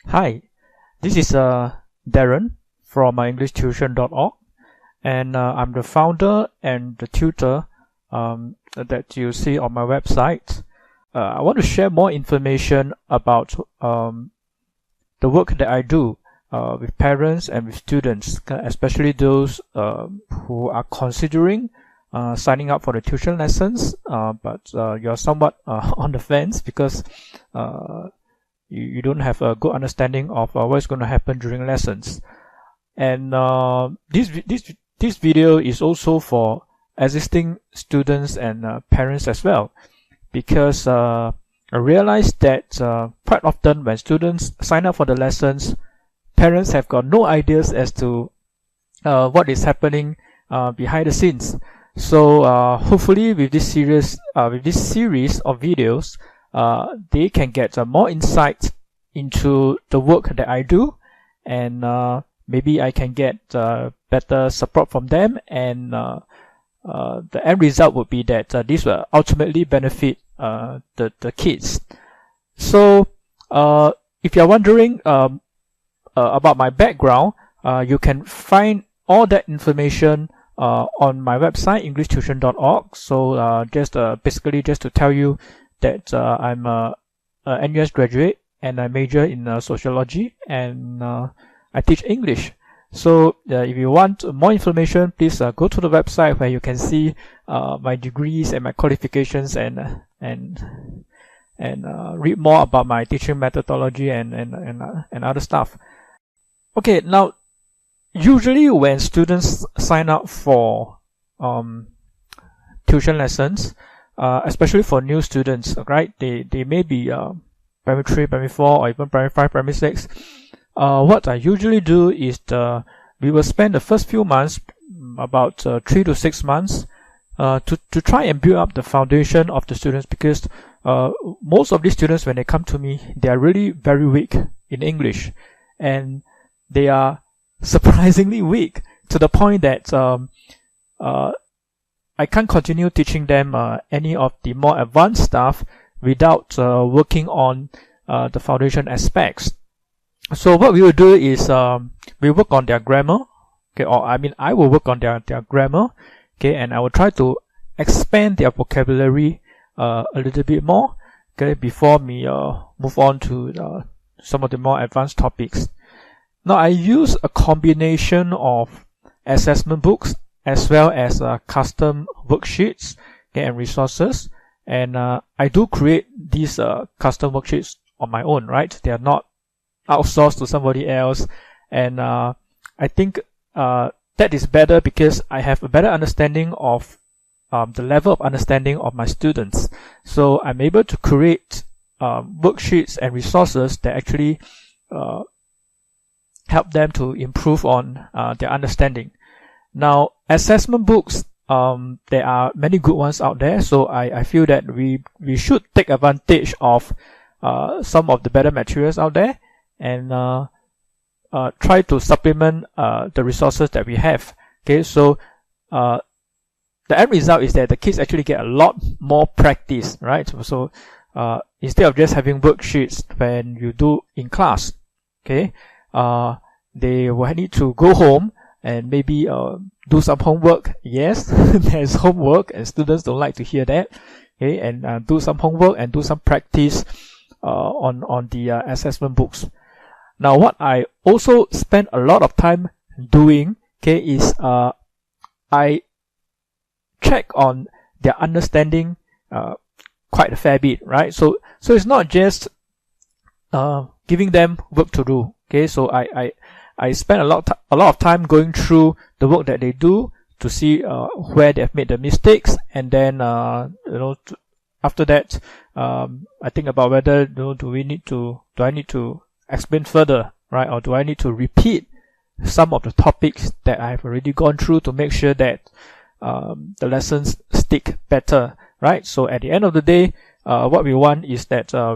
Hi, this is Darren from EnglishTuition.org, and I'm the founder and the tutor that you see on my website. I want to share more information about the work that I do with parents and with students, especially those who are considering signing up for the tuition lessons, but you're somewhat on the fence because you don't have a good understanding of what's going to happen during lessons. And this video is also for existing students and parents as well, because I realized that quite often when students sign up for the lessons, parents have got no ideas as to what is happening behind the scenes. So hopefully with this series of videos, they can get more insight into the work that I do, and maybe I can get better support from them, and the end result would be that this will ultimately benefit the kids. So if you're wondering about my background, you can find all that information on my website, EnglishTuition.org. So basically just to tell you that I'm a NUS graduate and I major in sociology, and I teach English. So if you want more information, please go to the website where you can see my degrees and my qualifications, and read more about my teaching methodology and other stuff. Okay, now usually when students sign up for tuition lessons, especially for new students, right? They may be primary 3, primary 4, or even primary 5, primary 6. What I usually do is we will spend the first few months, about 3 to 6 months, to try and build up the foundation of the students, because most of these students, when they come to me, they are really very weak in English, and they are surprisingly weak to the point that I can't continue teaching them any of the more advanced stuff without working on the foundation aspects. So what we will do is we work on their grammar, okay, or I will work on their grammar, okay, and I will try to expand their vocabulary a little bit more, okay, before we move on to some of the more advanced topics. Now I use a combination of assessment books as well as custom worksheets, okay, and resources, and I do create these custom worksheets on my own, right? They are not outsourced to somebody else, and I think that is better because I have a better understanding of the level of understanding of my students. So I'm able to create worksheets and resources that actually help them to improve on their understanding. Now, assessment books, there are many good ones out there, so I feel that we should take advantage of some of the better materials out there, and try to supplement the resources that we have. Okay, so the end result is that the kids actually get a lot more practice, right? So instead of just having worksheets when you do in class, okay, they will need to go home and maybe do some homework. Yes, there's homework, and students don't like to hear that. Okay, and do some homework and do some practice on the assessment books. Now, what I also spend a lot of time doing, okay, is I check on their understanding quite a fair bit, right? So it's not just giving them work to do. Okay, so I spend a lot of time going through the work that they do to see where they have made the mistakes, and then after that I think about whether do I need to explain further, right? Or do I need to repeat some of the topics that I've already gone through to make sure that the lessons stick better, right? So at the end of the day, what we want is that I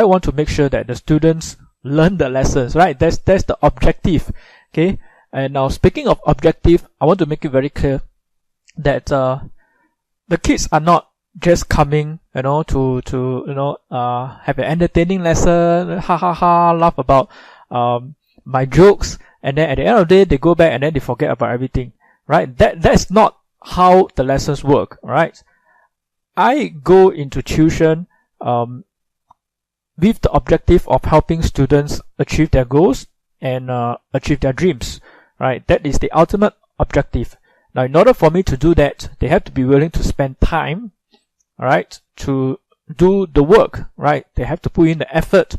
want to make sure that the students learn the lessons, right? That's the objective. Okay, and now speaking of objective, I want to make it very clear that the kids are not just coming, to have an entertaining lesson, ha ha ha, laugh about my jokes, and then at the end of the day they go back and then they forget about everything, right? That's not how the lessons work, right? I go into tuition with the objective of helping students achieve their goals and achieve their dreams, right? That is the ultimate objective. Now, in order for me to do that, they have to be willing to spend time, right, to do the work, right? They have to put in the effort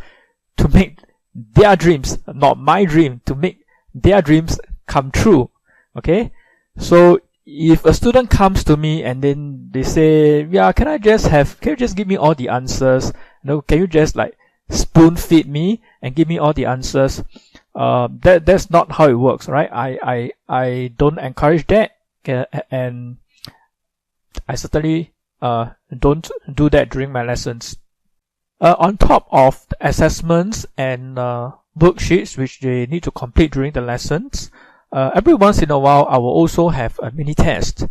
to make their dreams, not my dream, to make their dreams come true, okay? So if a student comes to me and then they say, yeah, can you just give me all the answers? Can you just like spoon feed me and give me all the answers? That's not how it works, right? I don't encourage that, and I certainly don't do that during my lessons. On top of the assessments and worksheets which they need to complete during the lessons, every once in a while I will also have a mini test.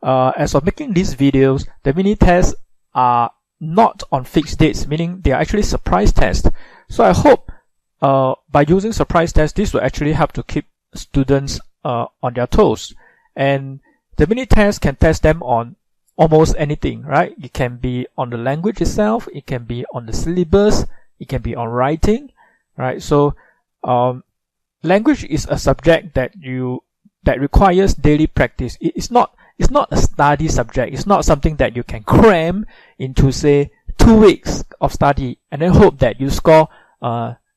As of making these videos, the mini tests are not on fixed dates, meaning they are actually surprise tests. So I hope by using surprise tests, this will actually help to keep students on their toes. And the mini test can test them on almost anything, right? It can be on the language itself, it can be on the syllabus, it can be on writing, right? So language is a subject that requires daily practice. It's not a study subject. It's not something that you can cram into, say, 2 weeks of study and then hope that you score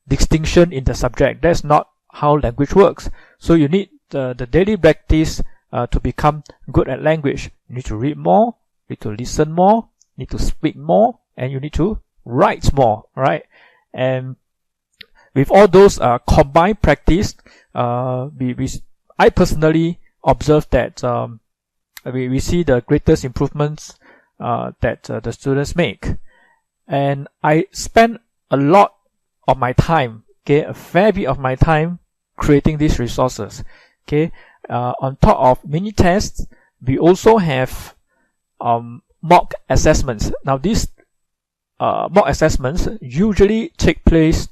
distinction in the subject. That's not how language works. So you need the daily practice to become good at language. You need to read more, you need to listen more, you need to speak more, and you need to write more, right? And with all those combined practice, I personally observe that we see the greatest improvements that the students make. And I spend a lot of my time, a fair bit of my time creating these resources. On top of mini tests, we also have mock assessments. Now, these mock assessments usually take place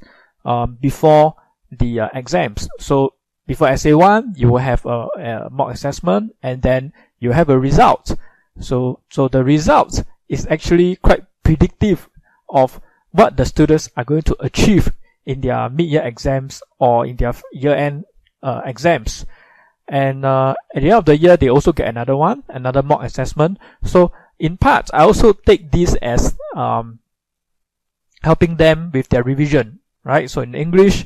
before the exams. So before essay 1, you will have a mock assessment, and then you have a result. So the result is actually quite predictive of what the students are going to achieve in their mid-year exams or in their year-end exams. And at the end of the year, they also get another mock assessment. So in part, I also take this as helping them with their revision, right? So in English,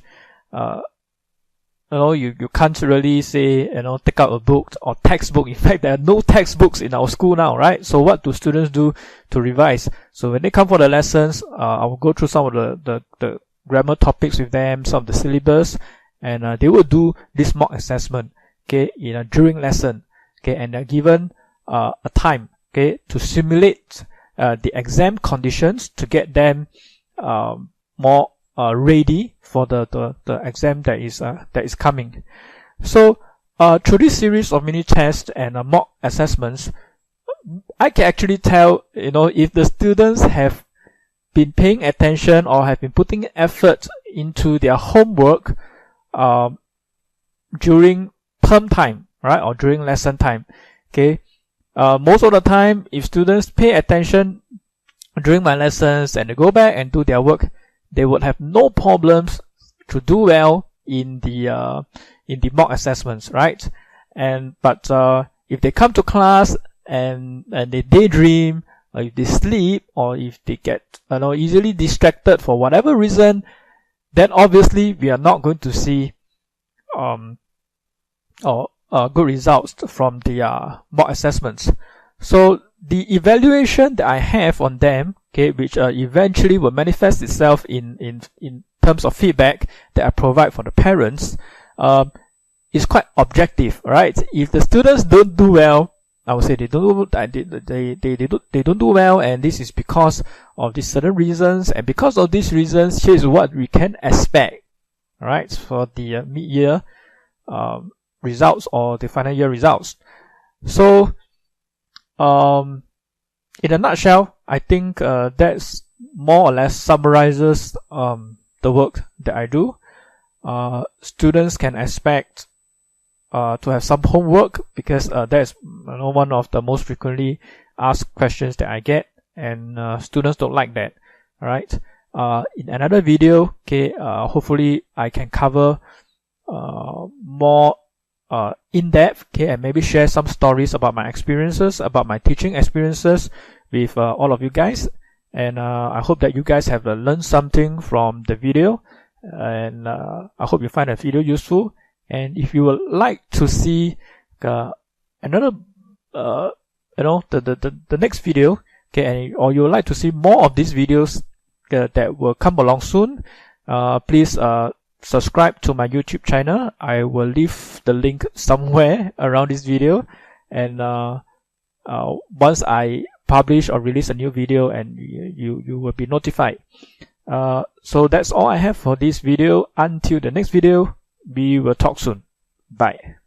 you can't really say, take out a book or textbook. In fact, there are no textbooks in our school now, right? So what do students do to revise? So when they come for the lessons, I will go through some of the grammar topics with them, some of the syllabus, and they will do this mock assessment, during lesson, and they're given a time, to simulate the exam conditions to get them more ready for the exam that is coming. So through this series of mini tests and mock assessments, I can actually tell if the students have been paying attention or have been putting effort into their homework during term time, right, or during lesson time. Most of the time, if students pay attention during my lessons and they go back and do their work, they would have no problems to do well in the mock assessments, right? But if they come to class and they daydream, or if they sleep, or if they get easily distracted for whatever reason, then obviously we are not going to see good results from the mock assessments. So the evaluation that I have on them, which eventually will manifest itself in terms of feedback that I provide for the parents, is quite objective, right? If the students don't do well, I would say they don't do well, and this is because of these certain reasons, and because of these reasons, here's what we can expect, right, for the mid-year results or the final year results. So in a nutshell, I think that's more or less summarizes the work that I do. Students can expect to have some homework, because that's one of the most frequently asked questions that I get, and students don't like that. All right. In another video, okay, hopefully I can cover more in depth, okay, and maybe share some stories about my experiences, about my teaching experiences with all of you guys. And I hope that you guys have learned something from the video, and I hope you find the video useful. And if you would like to see another the next video, okay, or you would like to see more of these videos that will come along soon, please subscribe to my YouTube channel. I will leave the link somewhere around this video, and once I publish or release a new video, and you will be notified. So that's all I have for this video. Until the next video, we will talk soon. Bye.